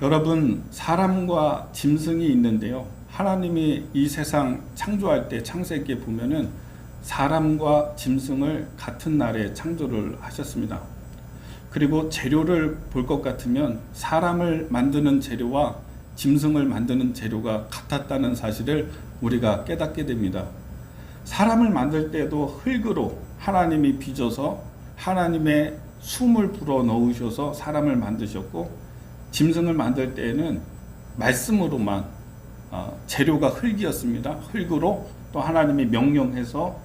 여러분, 사람과 짐승이 있는데요. 하나님이 이 세상 창조할 때 창세기에 보면은 사람과 짐승을 같은 날에 창조를 하셨습니다. 그리고 재료를 볼 것 같으면 사람을 만드는 재료와 짐승을 만드는 재료가 같았다는 사실을 우리가 깨닫게 됩니다. 사람을 만들 때도 흙으로 하나님이 빚어서 하나님의 숨을 불어 넣으셔서 사람을 만드셨고, 짐승을 만들 때에는 말씀으로만 재료가 흙이었습니다. 흙으로 또 하나님이 명령해서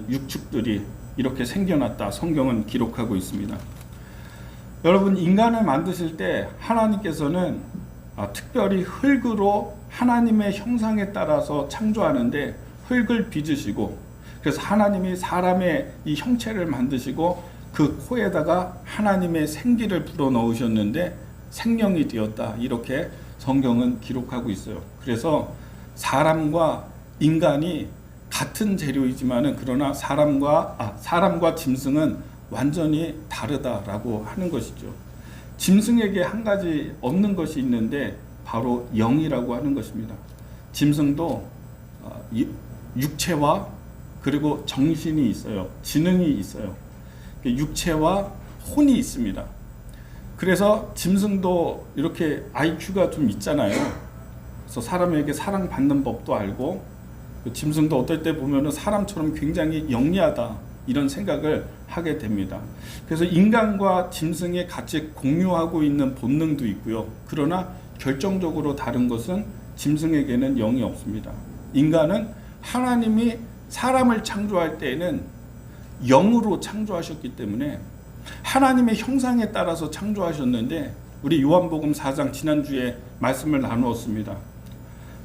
육축들이 이렇게 생겨났다, 성경은 기록하고 있습니다. 여러분, 인간을 만드실 때 하나님께서는 특별히 흙으로 하나님의 형상에 따라서 창조하는데 흙을 빚으시고, 그래서 하나님이 사람의 이 형체를 만드시고 그 코에다가 하나님의 생기를 불어 넣으셨는데 생명이 되었다, 이렇게 성경은 기록하고 있어요. 그래서 사람과 인간이 같은 재료이지만은 그러나 사람과 짐승은 완전히 다르다라고 하는 것이죠. 짐승에게 한 가지 없는 것이 있는데 바로 영이라고 하는 것입니다. 짐승도 육체와 그리고 정신이 있어요. 지능이 있어요. 육체와 혼이 있습니다. 그래서 짐승도 이렇게 IQ가 좀 있잖아요. 그래서 사람에게 사랑받는 법도 알고, 짐승도 어떨 때 보면은 사람처럼 굉장히 영리하다, 이런 생각을 하게 됩니다. 그래서 인간과 짐승이 같이 공유하고 있는 본능도 있고요. 그러나 결정적으로 다른 것은 짐승에게는 영이 없습니다. 인간은 하나님이 사람을 창조할 때에는 영으로 창조하셨기 때문에 하나님의 형상에 따라서 창조하셨는데, 우리 요한복음 4장 지난주에 말씀을 나누었습니다.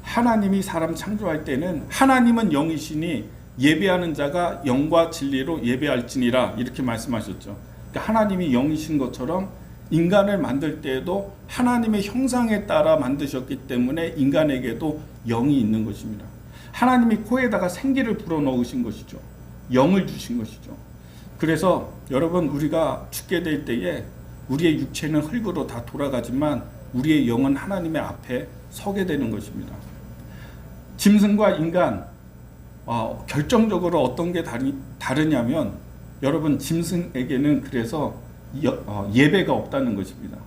하나님이 사람 창조할 때는 하나님은 영이시니 예배하는 자가 영과 진리로 예배할지니라, 이렇게 말씀하셨죠. 그러니까 하나님이 영이신 것처럼 인간을 만들 때에도 하나님의 형상에 따라 만드셨기 때문에 인간에게도 영이 있는 것입니다. 하나님이 코에다가 생기를 불어넣으신 것이죠. 영을 주신 것이죠. 그래서 여러분, 우리가 죽게 될 때에 우리의 육체는 흙으로 다 돌아가지만 우리의 영은 하나님의 앞에 서게 되는 것입니다. 짐승과 인간, 결정적으로 어떤 게 다르냐면, 여러분, 짐승에게는 그래서 예배가 없다는 것입니다.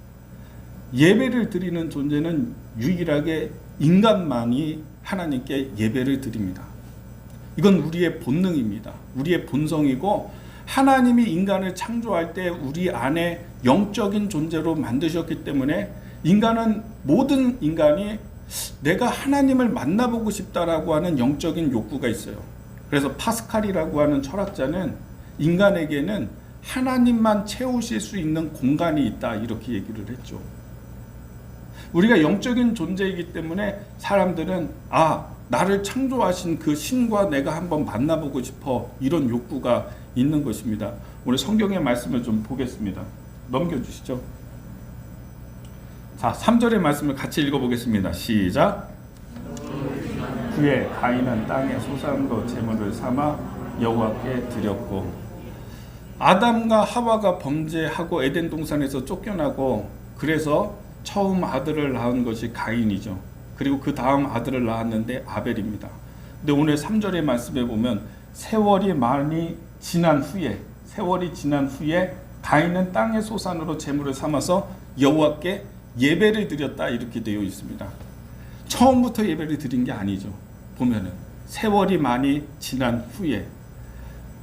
예배를 드리는 존재는 유일하게 인간만이 하나님께 예배를 드립니다. 이건 우리의 본능입니다. 우리의 본성이고, 하나님이 인간을 창조할 때 우리 안에 영적인 존재로 만드셨기 때문에 모든 인간이 내가 하나님을 만나보고 싶다라고 하는 영적인 욕구가 있어요. 그래서 파스칼이라고 하는 철학자는 인간에게는 하나님만 채우실 수 있는 공간이 있다, 이렇게 얘기를 했죠. 우리가 영적인 존재이기 때문에 사람들은 나를 창조하신 그 신과 내가 한번 만나보고 싶어, 이런 욕구가 있는 것입니다. 오늘 성경의 말씀을 좀 보겠습니다. 넘겨주시죠. 자, 3절의 말씀을 같이 읽어보겠습니다. 시작. 후에 가인은 땅의 소산으로 제물을 삼아 여호와께 드렸고. 아담과 하와가 범죄하고 에덴 동산에서 쫓겨나고, 그래서 처음 아들을 낳은 것이 가인이죠. 그리고 그 다음 아들을 낳았는데 아벨입니다. 근데 오늘 3절의 말씀에 보면 세월이 지난 후에 가인은 땅의 소산으로 제물을 삼아서 여호와께 예배를 드렸다, 이렇게 되어 있습니다. 처음부터 예배를 드린 게 아니죠. 보면은 세월이 많이 지난 후에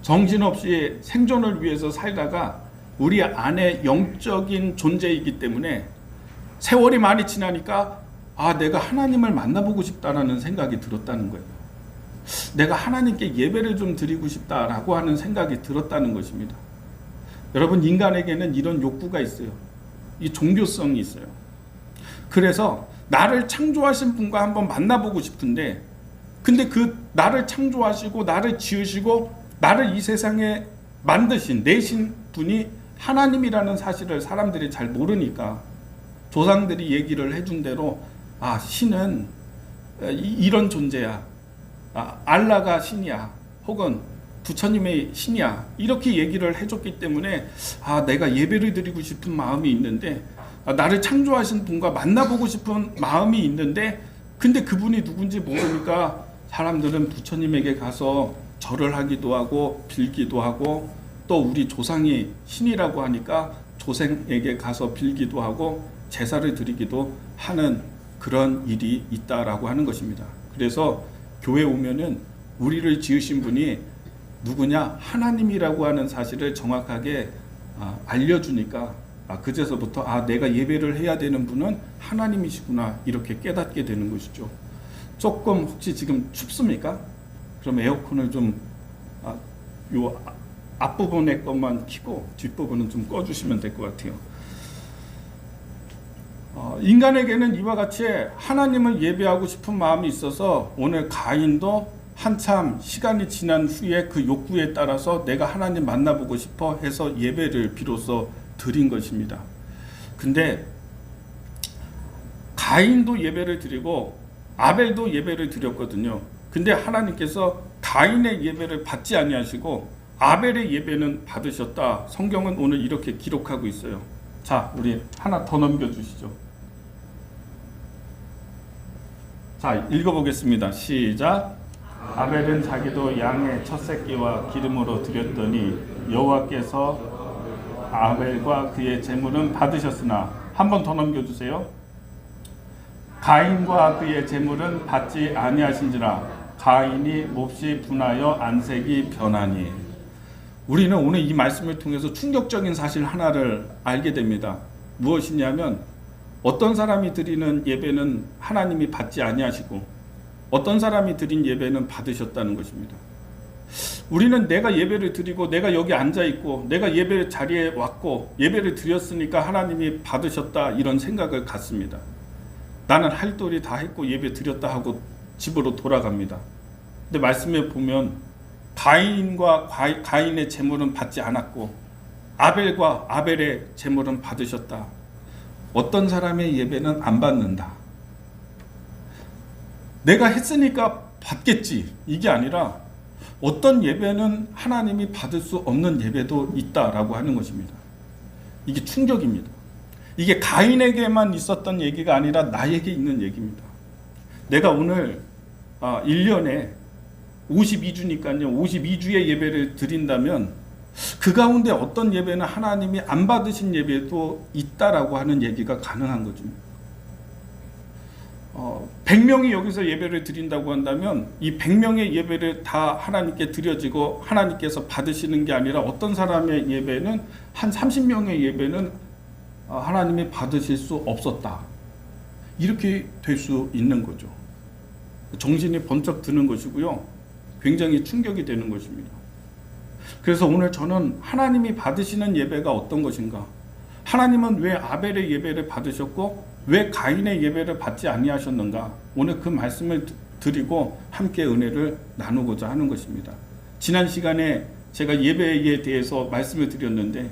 정신없이 생존을 위해서 살다가 우리 안에 영적인 존재이기 때문에 세월이 많이 지나니까 내가 하나님을 만나보고 싶다라는 생각이 들었다는 거예요. 내가 하나님께 예배를 좀 드리고 싶다라고 하는 생각이 들었다는 것입니다. 여러분, 인간에게는 이런 욕구가 있어요. 이 종교성이 있어요. 그래서 나를 창조하신 분과 한번 만나보고 싶은데, 근데 그 나를 창조하시고 나를 지으시고 나를 이 세상에 내신 분이 하나님이라는 사실을 사람들이 잘 모르니까 조상들이 얘기를 해준 대로 신은 이런 존재야, 알라가 신이야, 혹은 부처님의 신이야, 이렇게 얘기를 해줬기 때문에 내가 예배를 드리고 싶은 마음이 있는데, 나를 창조하신 분과 만나보고 싶은 마음이 있는데 근데 그분이 누군지 모르니까 사람들은 부처님에게 가서 절을 하기도 하고 빌기도 하고 또 우리 조상이 신이라고 하니까 조상에게 가서 빌기도 하고 제사를 드리기도 하는 그런 일이 있다라고 하는 것입니다. 그래서 교회 오면은 우리를 지으신 분이 누구냐? 하나님이라고 하는 사실을 정확하게 알려주니까 그제서부터 내가 예배를 해야 되는 분은 하나님이시구나 이렇게 깨닫게 되는 것이죠. 조금 혹시 지금 춥습니까? 그럼 에어컨을 좀 요 앞부분의 것만 켜고 뒷부분은 좀 꺼주시면 될 것 같아요. 인간에게는 이와 같이 하나님을 예배하고 싶은 마음이 있어서 오늘 가인도 한참 시간이 지난 후에 그 욕구에 따라서 내가 하나님 만나보고 싶어 해서 예배를 비로소 드린 것입니다. 근데 가인도 예배를 드리고 아벨도 예배를 드렸거든요. 근데 하나님께서 가인의 예배를 받지 아니하시고 아벨의 예배는 받으셨다. 성경은 오늘 이렇게 기록하고 있어요. 자, 우리 하나 더 넘겨주시죠. 자, 읽어보겠습니다. 시작. 아벨은 자기도 양의 첫 새끼와 기름으로 드렸더니 여호와께서 아벨과 그의 제물은 받으셨으나 한 번 더 넘겨주세요. 가인과 그의 제물은 받지 아니하신지라 가인이 몹시 분하여 안색이 변하니. 우리는 오늘 이 말씀을 통해서 충격적인 사실 하나를 알게 됩니다. 무엇이냐면 어떤 사람이 드리는 예배는 하나님이 받지 아니하시고 어떤 사람이 드린 예배는 받으셨다는 것입니다. 우리는 내가 예배를 드리고 내가 여기 앉아있고 내가 예배 자리에 왔고 예배를 드렸으니까 하나님이 받으셨다 이런 생각을 갖습니다. 나는 할 도리 다 했고 예배 드렸다 하고 집으로 돌아갑니다. 근데 말씀에 보면 가인과 가인의 제물은 받지 않았고 아벨과 아벨의 제물은 받으셨다. 어떤 사람의 예배는 안 받는다. 내가 했으니까 받겠지 이게 아니라 어떤 예배는 하나님이 받을 수 없는 예배도 있다라고 하는 것입니다. 이게 충격입니다. 이게 가인에게만 있었던 얘기가 아니라 나에게 있는 얘기입니다. 내가 오늘 1년에 52주니까요. 52주의 예배를 드린다면 그 가운데 어떤 예배는 하나님이 안 받으신 예배도 있다라고 하는 얘기가 가능한 거죠. 100명이 여기서 예배를 드린다고 한다면 이 100명의 예배를 다 하나님께 드려지고 하나님께서 받으시는 게 아니라 어떤 사람의 예배는 한 30명의 예배는 하나님이 받으실 수 없었다. 이렇게 될 수 있는 거죠. 정신이 번쩍 드는 것이고요. 굉장히 충격이 되는 것입니다. 그래서 오늘 저는 하나님이 받으시는 예배가 어떤 것인가? 하나님은 왜 아벨의 예배를 받으셨고 왜 가인의 예배를 받지 아니하셨는가? 오늘 그 말씀을 드리고 함께 은혜를 나누고자 하는 것입니다. 지난 시간에 제가 예배에 대해서 말씀을 드렸는데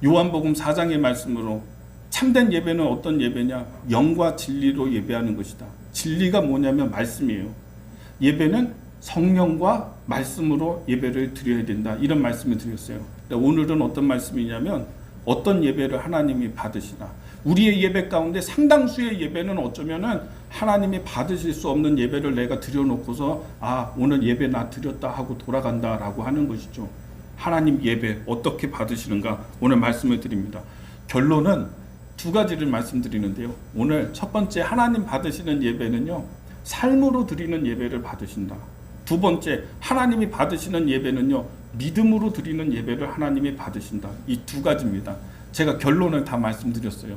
요한복음 4장의 말씀으로 참된 예배는 어떤 예배냐? 영과 진리로 예배하는 것이다. 진리가 뭐냐면 말씀이에요. 예배는 성령과 말씀으로 예배를 드려야 된다. 이런 말씀을 드렸어요. 오늘은 어떤 말씀이냐면 어떤 예배를 하나님이 받으시나. 우리의 예배 가운데 상당수의 예배는 어쩌면은 하나님이 받으실 수 없는 예배를 내가 드려놓고서 오늘 예배 나 드렸다 하고 돌아간다라고 하는 것이죠. 하나님 예배 어떻게 받으시는가 오늘 말씀을 드립니다. 결론은 두 가지를 말씀드리는데요. 오늘 첫 번째 하나님 받으시는 예배는요. 삶으로 드리는 예배를 받으신다. 두 번째 하나님이 받으시는 예배는요. 믿음으로 드리는 예배를 하나님이 받으신다. 이 두 가지입니다. 제가 결론을 다 말씀드렸어요.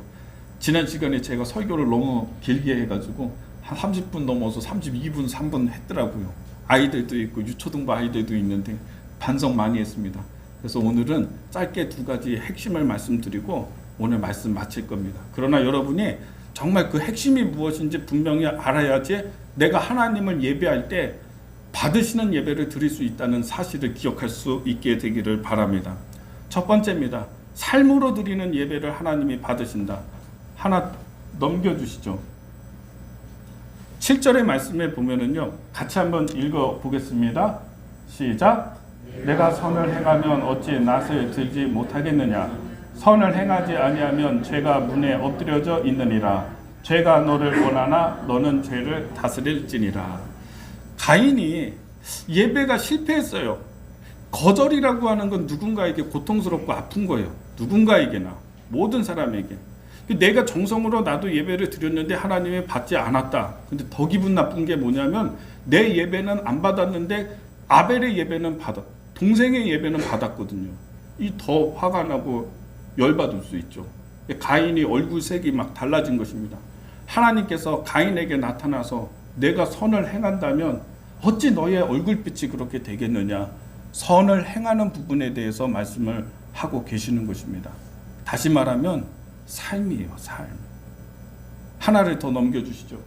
지난 시간에 제가 설교를 너무 길게 해가지고 한 30분 넘어서 32분 3분 했더라고요. 아이들도 있고 유초등부 아이들도 있는데 반성 많이 했습니다. 그래서 오늘은 짧게 두 가지 핵심을 말씀드리고 오늘 말씀 마칠 겁니다. 그러나 여러분이 정말 그 핵심이 무엇인지 분명히 알아야지 내가 하나님을 예배할 때 받으시는 예배를 드릴 수 있다는 사실을 기억할 수 있게 되기를 바랍니다. 첫 번째입니다. 삶으로 드리는 예배를 하나님이 받으신다. 하나 넘겨주시죠. 7절의 말씀에 보면은요. 같이 한번 읽어보겠습니다. 시작. 내가 선을 행하면 어찌 낫을 들지 못하겠느냐. 선을 행하지 아니하면 죄가 문에 엎드려져 있느니라. 죄가 너를 원하나 너는 죄를 다스릴지니라. 가인이 예배가 실패했어요. 거절이라고 하는 건 누군가에게 고통스럽고 아픈 거예요. 누군가에게나, 모든 사람에게. 내가 정성으로 나도 예배를 드렸는데 하나님이 받지 않았다. 근데 더 기분 나쁜 게 뭐냐면 내 예배는 안 받았는데 아벨의 예배는 동생의 예배는 받았거든요. 이 더 화가 나고 열받을 수 있죠. 가인이 얼굴색이 막 달라진 것입니다. 하나님께서 가인에게 나타나서 내가 선을 행한다면 어찌 너의 얼굴빛이 그렇게 되겠느냐. 선을 행하는 부분에 대해서 말씀을 하고 계시는 것입니다. 다시 말하면 삶이에요. 삶. 하나를 더 넘겨주시죠.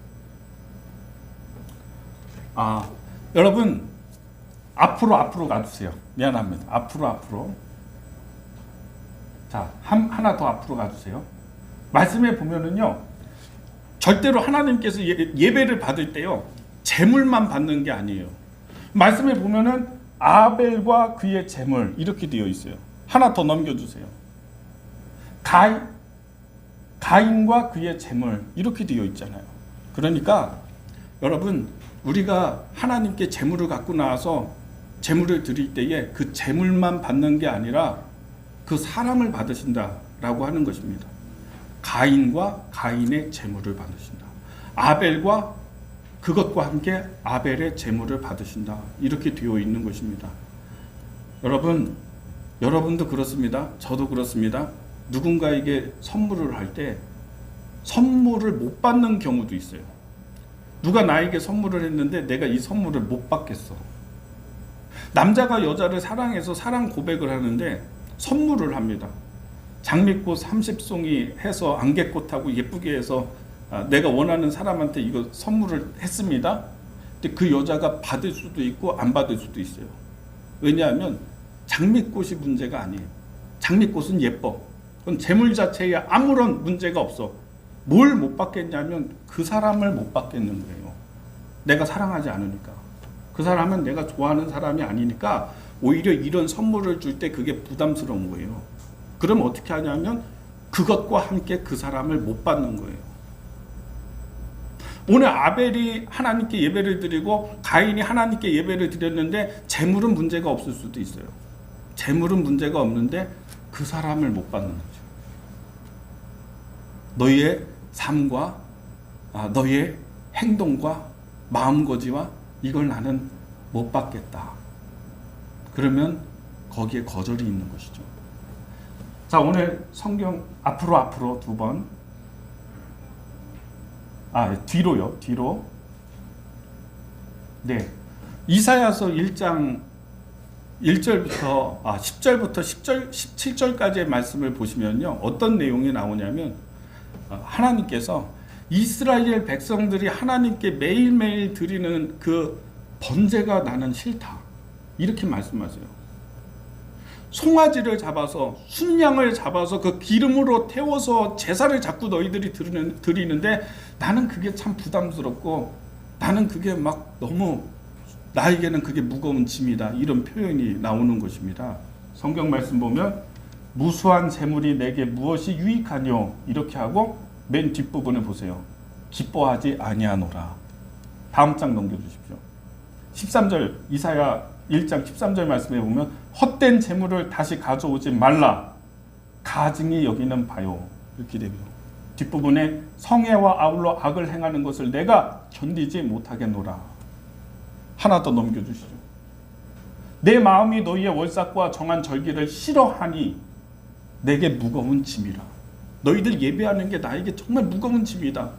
여러분 앞으로 가주세요. 미안합니다. 앞으로. 자, 하나 더 앞으로 가주세요. 말씀에 보면은요, 절대로 하나님께서 예배를 받을 때요, 제물만 받는 게 아니에요. 말씀에 보면은 아벨과 그의 제물 이렇게 되어 있어요. 하나 더 넘겨주세요. 가인과 그의 제물 이렇게 되어 있잖아요. 그러니까 여러분, 우리가 하나님께 제물을 갖고 나와서 제물을 드릴 때에 그 제물만 받는 게 아니라 그 사람을 받으신다라고 하는 것입니다. 가인과 가인의 제물을 받으신다. 아벨과 그것과 함께 아벨의 제물을 받으신다. 이렇게 되어 있는 것입니다. 여러분도 그렇습니다. 저도 그렇습니다. 누군가에게 선물을 할 때 선물을 못 받는 경우도 있어요. 누가 나에게 선물을 했는데 내가 이 선물을 못 받겠어. 남자가 여자를 사랑해서 사랑 고백을 하는데 선물을 합니다. 장미꽃 30송이 해서 안개꽃하고 예쁘게 해서 내가 원하는 사람한테 이거 선물을 했습니다. 근데 그 여자가 받을 수도 있고 안 받을 수도 있어요. 왜냐하면 장미꽃이 문제가 아니에요. 장미꽃은 예뻐. 그건 재물 자체에 아무런 문제가 없어. 뭘 못 받겠냐면 그 사람을 못 받겠는 거예요. 내가 사랑하지 않으니까. 그 사람은 내가 좋아하는 사람이 아니니까 오히려 이런 선물을 줄 때 그게 부담스러운 거예요. 그럼 어떻게 하냐면 그것과 함께 그 사람을 못 받는 거예요. 오늘 아벨이 하나님께 예배를 드리고 가인이 하나님께 예배를 드렸는데 재물은 문제가 없을 수도 있어요. 재물은 문제가 없는데 그 사람을 못 받는 거죠. 너희의 삶과 너희의 행동과 마음고지와 이걸 나는 못 받겠다. 그러면 거기에 거절이 있는 것이죠. 자, 오늘 성경 앞으로 두 번. 뒤로. 네. 이사야서 1장 1절부터 10절부터 17절까지의 말씀을 보시면요. 어떤 내용이 나오냐면 하나님께서 이스라엘 백성들이 하나님께 매일매일 드리는 그 번제가 나는 싫다. 이렇게 말씀하세요. 송아지를 잡아서 순양을 잡아서 그 기름으로 태워서 제사를 자꾸 너희들이 드리는데 나는 그게 참 부담스럽고 나는 그게 막 너무 나에게는 그게 무거운 짐이다. 이런 표현이 나오는 것입니다. 성경 말씀 보면 무수한 재물이 내게 무엇이 유익하뇨 이렇게 하고 맨 뒷부분을 보세요. 기뻐하지 아니하노라. 다음 장 넘겨주십시오. 13절 이사야 1장 13절 말씀에 보면 헛된 재물을 다시 가져오지 말라. 가증히 여기는 바요. 이렇게 됩니다. 뒷부분에 성애와 아울러 악을 행하는 것을 내가 견디지 못하겠노라. 하나 더 넘겨주시죠. 내 마음이 너희의 월삭과 정한 절기를 싫어하니 내게 무거운 짐이라. 너희들 예배하는 게 나에게 정말 무거운 짐이다.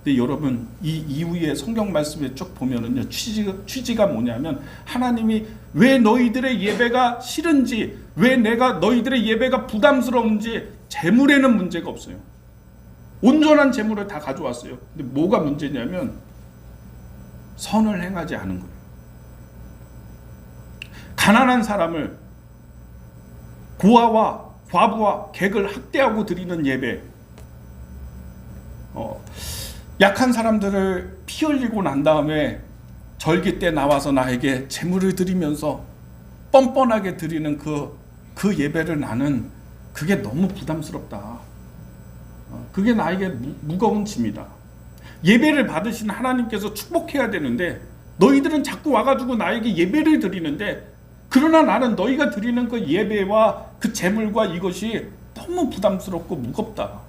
근데 여러분 이 이후에 성경 말씀에 쭉 보면은요 취지가 뭐냐면 하나님이 왜 너희들의 예배가 싫은지 왜 내가 너희들의 예배가 부담스러운지 재물에는 문제가 없어요. 온전한 재물을 다 가져왔어요. 근데 뭐가 문제냐면 선을 행하지 않은 거예요. 가난한 사람을 고아와 과부와 객을 학대하고 드리는 예배, 약한 사람들을 피 흘리고 난 다음에 절기 때 나와서 나에게 제물을 드리면서 뻔뻔하게 드리는 그 예배를 나는 그게 너무 부담스럽다. 그게 나에게 무거운 짐이다. 예배를 받으신 하나님께서 축복해야 되는데 너희들은 자꾸 와가지고 나에게 예배를 드리는데, 그러나 나는 너희가 드리는 그 예배와 그 제물과 이것이 너무 부담스럽고 무겁다.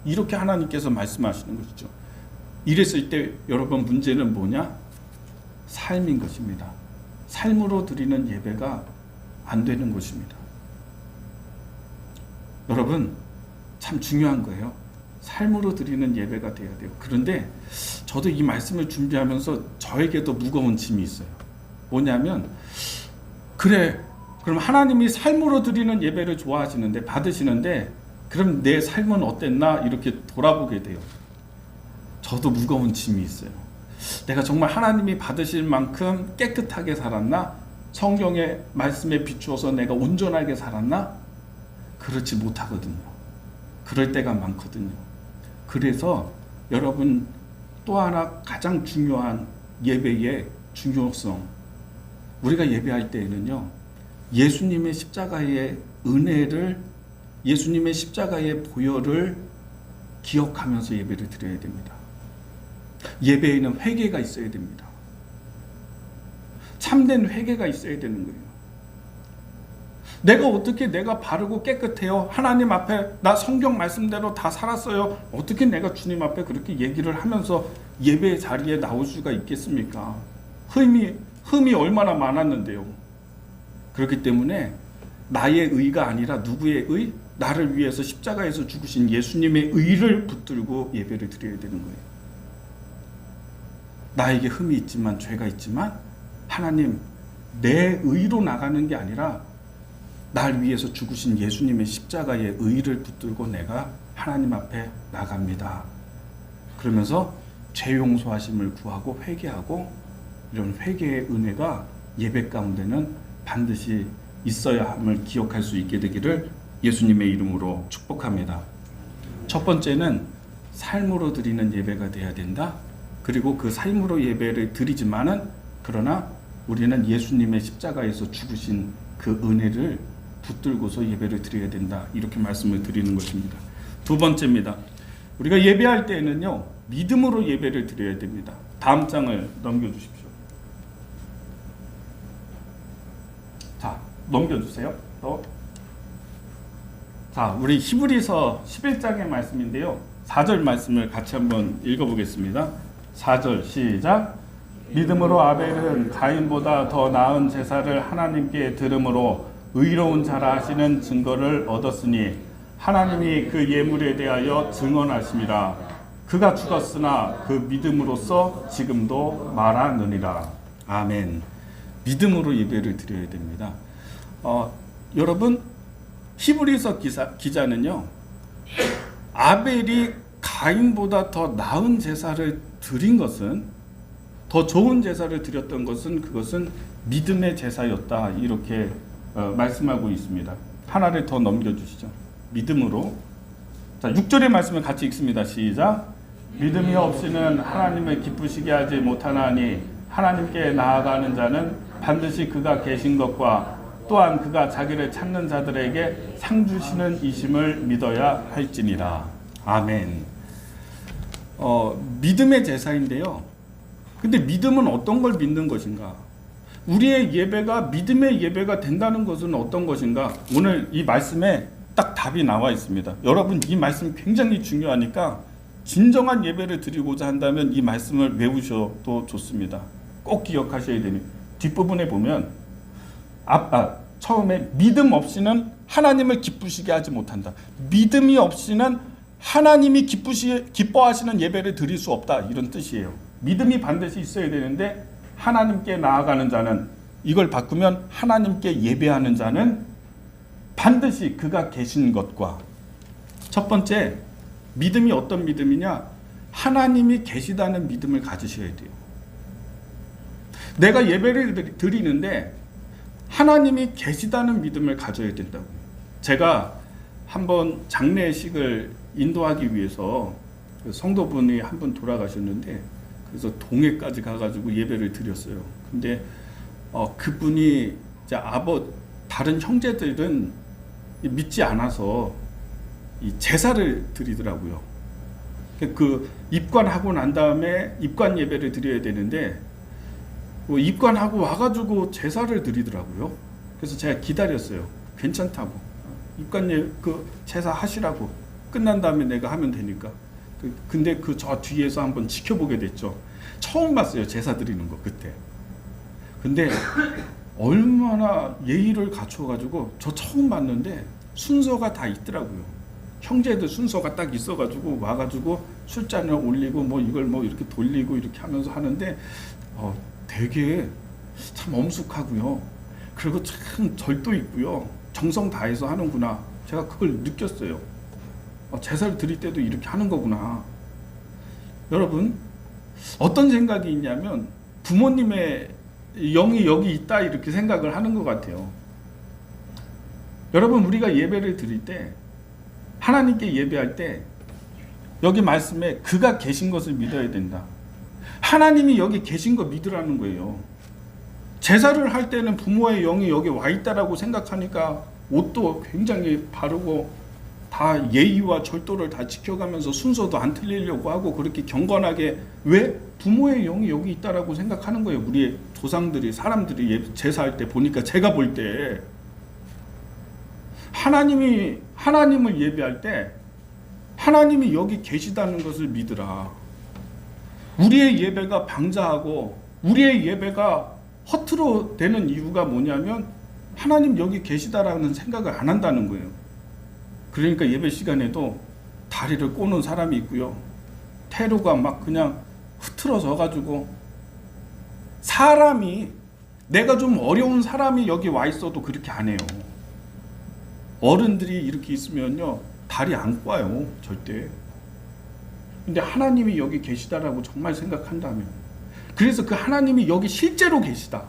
이렇게 하나님께서 말씀하시는 것이죠. 이랬을 때 여러분, 문제는 뭐냐? 삶인 것입니다. 삶으로 드리는 예배가 안 되는 것입니다. 여러분, 참 중요한 거예요. 삶으로 드리는 예배가 돼야 돼요. 그런데 저도 이 말씀을 준비하면서 저에게도 무거운 짐이 있어요. 뭐냐면, 그래, 그럼 하나님이 삶으로 드리는 예배를 좋아하시는데, 받으시는데, 그럼 내 삶은 어땠나 이렇게 돌아보게 돼요. 저도 무거운 짐이 있어요. 내가 정말 하나님이 받으실 만큼 깨끗하게 살았나? 성경의 말씀에 비추어서 내가 온전하게 살았나? 그렇지 못하거든요. 그럴 때가 많거든요. 그래서 여러분, 또 하나 가장 중요한 예배의 중요성, 우리가 예배할 때에는요, 예수님의 십자가의 은혜를, 예수님의 십자가의 보혈을 기억하면서 예배를 드려야 됩니다. 예배에는 회개가 있어야 됩니다. 참된 회개가 있어야 되는 거예요. 내가 어떻게 내가 바르고 깨끗해요? 하나님 앞에 나 성경 말씀대로 다 살았어요. 어떻게 내가 주님 앞에 그렇게 얘기를 하면서 예배 자리에 나올 수가 있겠습니까? 흠이 얼마나 많았는데요. 그렇기 때문에 나의 의가 아니라 누구의 의? 나를 위해서 십자가에서 죽으신 예수님의 의를 붙들고 예배를 드려야 되는 거예요. 나에게 흠이 있지만, 죄가 있지만, 하나님, 내 의로 나가는 게 아니라 날 위해서 죽으신 예수님의 십자가의 의를 붙들고 내가 하나님 앞에 나갑니다. 그러면서 죄 용서하심을 구하고 회개하고, 이런 회개의 은혜가 예배 가운데는 반드시 있어야 함을 기억할 수 있게 되기를 예수님의 이름으로 축복합니다. 첫 번째는 삶으로 드리는 예배가 돼야 된다. 그리고 그 삶으로 예배를 드리지만은, 그러나 우리는 예수님의 십자가에서 죽으신 그 은혜를 붙들고서 예배를 드려야 된다. 이렇게 말씀을 드리는 것입니다. 두 번째입니다. 우리가 예배할 때에는요, 믿음으로 예배를 드려야 됩니다. 다음 장을 넘겨주십시오. 자, 넘겨주세요. 자, 우리 히브리서 11장의 말씀인데요, 4절 말씀을 같이 한번 읽어보겠습니다. 4절 시작. 믿음으로 아벨은 가인보다 더 나은 제사를 하나님께 드림으로 의로운 자라 하시는 증거를 얻었으니 하나님이 그 예물에 대하여 증언하심이라. 그가 죽었으나 그 믿음으로써 지금도 말하느니라. 아멘. 믿음으로 예배를 드려야 됩니다. 여러분, 히브리서 기자는요, 아벨이 가인보다 더 나은 제사를 드린 것은, 더 좋은 제사를 드렸던 것은, 그것은 믿음의 제사였다. 이렇게 말씀하고 있습니다. 하나를 더 넘겨주시죠. 믿음으로. 자, 6절의 말씀을 같이 읽습니다. 시작. 믿음이 없이는 하나님을 기쁘시게 하지 못하나니 하나님께 나아가는 자는 반드시 그가 계신 것과 또한 그가 자기를 찾는 자들에게 상 주시는 이심을 믿어야 할지니라. 아멘. 믿음의 제사인데요. 근데 믿음은 어떤 걸 믿는 것인가? 우리의 예배가 믿음의 예배가 된다는 것은 어떤 것인가? 오늘 이 말씀에 딱 답이 나와 있습니다. 여러분, 이 말씀 굉장히 중요하니까 진정한 예배를 드리고자 한다면 이 말씀을 외우셔도 좋습니다. 꼭 기억하셔야 되니 뒷부분에 보면 처음에 믿음 없이는 하나님을 기쁘시게 하지 못한다. 믿음이 없이는 하나님이 기뻐하시는 예배를 드릴 수 없다. 이런 뜻이에요. 믿음이 반드시 있어야 되는데, 하나님께 나아가는 자는, 이걸 바꾸면 하나님께 예배하는 자는 반드시 그가 계신 것과, 첫 번째, 믿음이 어떤 믿음이냐? 하나님이 계시다는 믿음을 가지셔야 돼요. 내가 예배를 드리는데 하나님이 계시다는 믿음을 가져야 된다고. 제가 한번 장례식을 인도하기 위해서 성도분이 한 분 돌아가셨는데, 그래서 동해까지 가가지고 예배를 드렸어요. 근데 그분이 이제 다른 형제들은 믿지 않아서 이 제사를 드리더라고요. 그 입관하고 난 다음에 입관 예배를 드려야 되는데 입관하고 와가지고 제사를 드리더라고요. 그래서 제가 기다렸어요. 괜찮다고. 입관 그 제사 하시라고. 끝난 다음에 내가 하면 되니까. 근데 그 저 뒤에서 한번 지켜보게 됐죠. 처음 봤어요. 제사 드리는 거 그때. 근데 얼마나 예의를 갖춰가지고 저 처음 봤는데 순서가 다 있더라고요. 형제들 순서가 딱 있어가지고 와가지고 술잔을 올리고 뭐 이걸 뭐 이렇게 돌리고 이렇게 하면서 하는데 되게 참 엄숙하고요. 그리고 참 절도 있고요. 정성 다해서 하는구나. 제가 그걸 느꼈어요. 제사를 드릴 때도 이렇게 하는 거구나. 여러분 어떤 생각이 있냐면 부모님의 영이 여기 있다 이렇게 생각을 하는 것 같아요. 여러분 우리가 예배를 드릴 때 하나님께 예배할 때 여기 말씀에 그가 계신 것을 믿어야 된다. 하나님이 여기 계신 거 믿으라는 거예요. 제사를 할 때는 부모의 영이 여기 와 있다라고 생각하니까 옷도 굉장히 바르고 다 예의와 절도를 다 지켜가면서 순서도 안 틀리려고 하고 그렇게 경건하게 왜? 부모의 영이 여기 있다라고 생각하는 거예요. 우리의 조상들이 사람들이 제사할 때 보니까 제가 볼 때 하나님을 예배할 때 하나님이 여기 계시다는 것을 믿으라. 우리의 예배가 방자하고 우리의 예배가 허투루 되는 이유가 뭐냐면 하나님 여기 계시다라는 생각을 안 한다는 거예요. 그러니까 예배 시간에도 다리를 꼬는 사람이 있고요. 태도가 막 그냥 흐트러져 가지고 사람이 내가 좀 어려운 사람이 여기 와 있어도 그렇게 안 해요. 어른들이 이렇게 있으면요 다리 안 꽈요 절대. 근데 하나님이 여기 계시다라고 정말 생각한다면 그래서 그 하나님이 여기 실제로 계시다.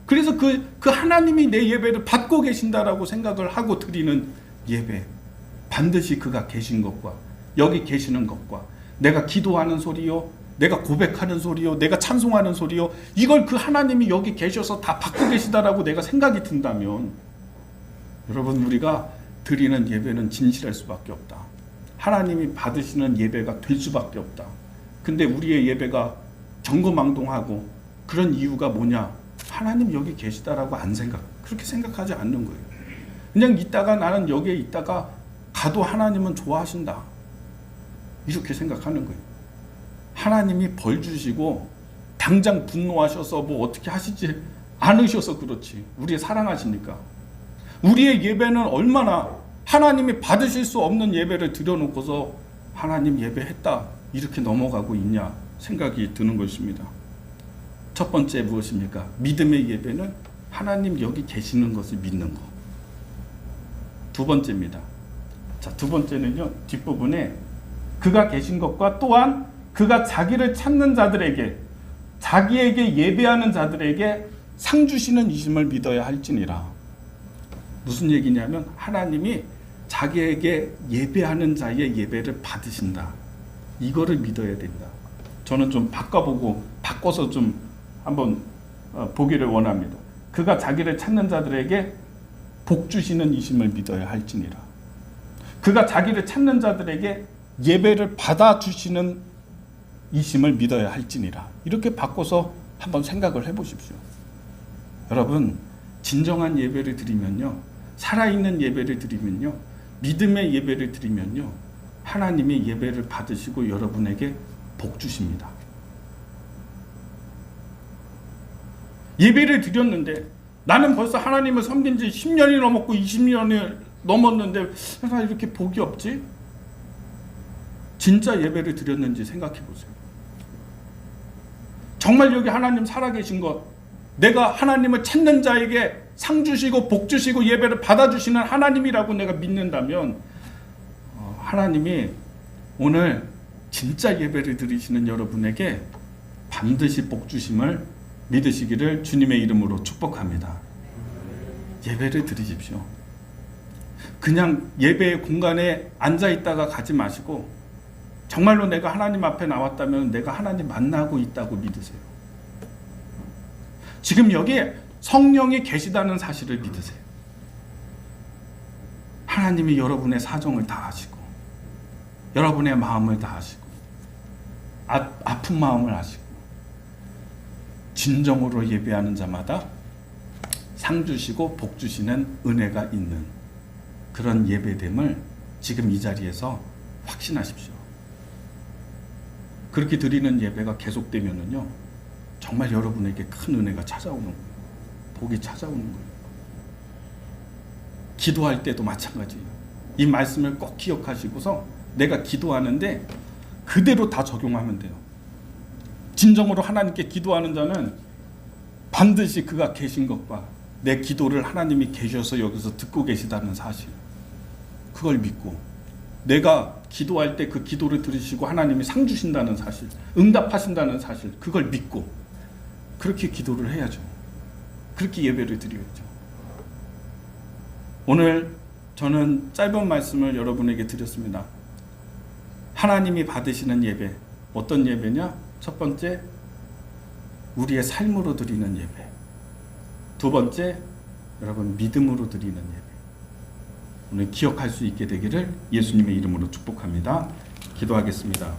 그래서 그 하나님이 내 예배를 받고 계신다라고 생각을 하고 드리는 예배 반드시 그가 계신 것과 여기 계시는 것과 내가 기도하는 소리요 내가 고백하는 소리요 내가 찬송하는 소리요 이걸 그 하나님이 여기 계셔서 다 받고 계시다라고 내가 생각이 든다면 여러분 우리가 드리는 예배는 진실할 수밖에 없다. 하나님이 받으시는 예배가 될 수밖에 없다. 근데 우리의 예배가 경거망동하고 그런 이유가 뭐냐? 하나님 여기 계시다라고 그렇게 생각하지 않는 거예요. 그냥 있다가 나는 여기에 있다가 가도 하나님은 좋아하신다. 이렇게 생각하는 거예요. 하나님이 벌 주시고 당장 분노하셔서 뭐 어떻게 하시지 않으셔서 그렇지. 우리 사랑하시니까. 우리의 예배는 얼마나 하나님이 받으실 수 없는 예배를 드려놓고서 하나님 예배했다 이렇게 넘어가고 있냐 생각이 드는 것입니다. 첫 번째 무엇입니까? 믿음의 예배는 하나님 여기 계시는 것을 믿는 것. 두 번째입니다. 자, 두 번째는요 뒷부분에 그가 계신 것과 또한 그가 자기를 찾는 자들에게 자기에게 예배하는 자들에게 상 주시는 이심을 믿어야 할지니라. 무슨 얘기냐면 하나님이 자기에게 예배하는 자의 예배를 받으신다. 이거를 믿어야 된다. 저는 좀 바꿔서 좀 한번 보기를 원합니다. 그가 자기를 찾는 자들에게 복 주시는 이심을 믿어야 할지니라. 그가 자기를 찾는 자들에게 예배를 받아주시는 이심을 믿어야 할지니라. 이렇게 바꿔서 한번 생각을 해보십시오. 여러분 진정한 예배를 드리면요 살아있는 예배를 드리면요 믿음의 예배를 드리면요 하나님이 예배를 받으시고 여러분에게 복 주십니다. 예배를 드렸는데 나는 벌써 하나님을 섬긴 지 10년이 넘었고 20년이 넘었는데 왜 이렇게 복이 없지? 진짜 예배를 드렸는지 생각해 보세요. 정말 여기 하나님 살아계신 것 내가 하나님을 찾는 자에게 상 주시고 복 주시고 예배를 받아주시는 하나님이라고 내가 믿는다면 하나님이 오늘 진짜 예배를 드리시는 여러분에게 반드시 복 주심을 믿으시기를 주님의 이름으로 축복합니다. 예배를 드리십시오. 그냥 예배의 공간에 앉아있다가 가지 마시고 정말로 내가 하나님 앞에 나왔다면 내가 하나님 만나고 있다고 믿으세요. 지금 여기에 성령이 계시다는 사실을 믿으세요. 하나님이 여러분의 사정을 다 아시고 여러분의 마음을 다 아시고 아픈 마음을 아시고 진정으로 예배하는 자마다 상 주시고 복 주시는 은혜가 있는 그런 예배됨을 지금 이 자리에서 확신하십시오. 그렇게 드리는 예배가 계속되면은요, 정말 여러분에게 큰 은혜가 찾아오는 거예요. 복이 찾아오는 거예요. 기도할 때도 마찬가지예요. 이 말씀을 꼭 기억하시고서 내가 기도하는데 그대로 다 적용하면 돼요. 진정으로 하나님께 기도하는 자는 반드시 그가 계신 것과 내 기도를 하나님이 계셔서 여기서 듣고 계시다는 사실, 그걸 믿고 내가 기도할 때 그 기도를 들으시고 하나님이 상 주신다는 사실, 응답하신다는 사실, 그걸 믿고 그렇게 기도를 해야죠. 그렇게 예배를 드려야죠. 오늘 저는 짧은 말씀을 여러분에게 드렸습니다. 하나님이 받으시는 예배, 어떤 예배냐? 첫 번째, 우리의 삶으로 드리는 예배. 두 번째, 여러분 믿음으로 드리는 예배. 오늘 기억할 수 있게 되기를 예수님의 이름으로 축복합니다. 기도하겠습니다.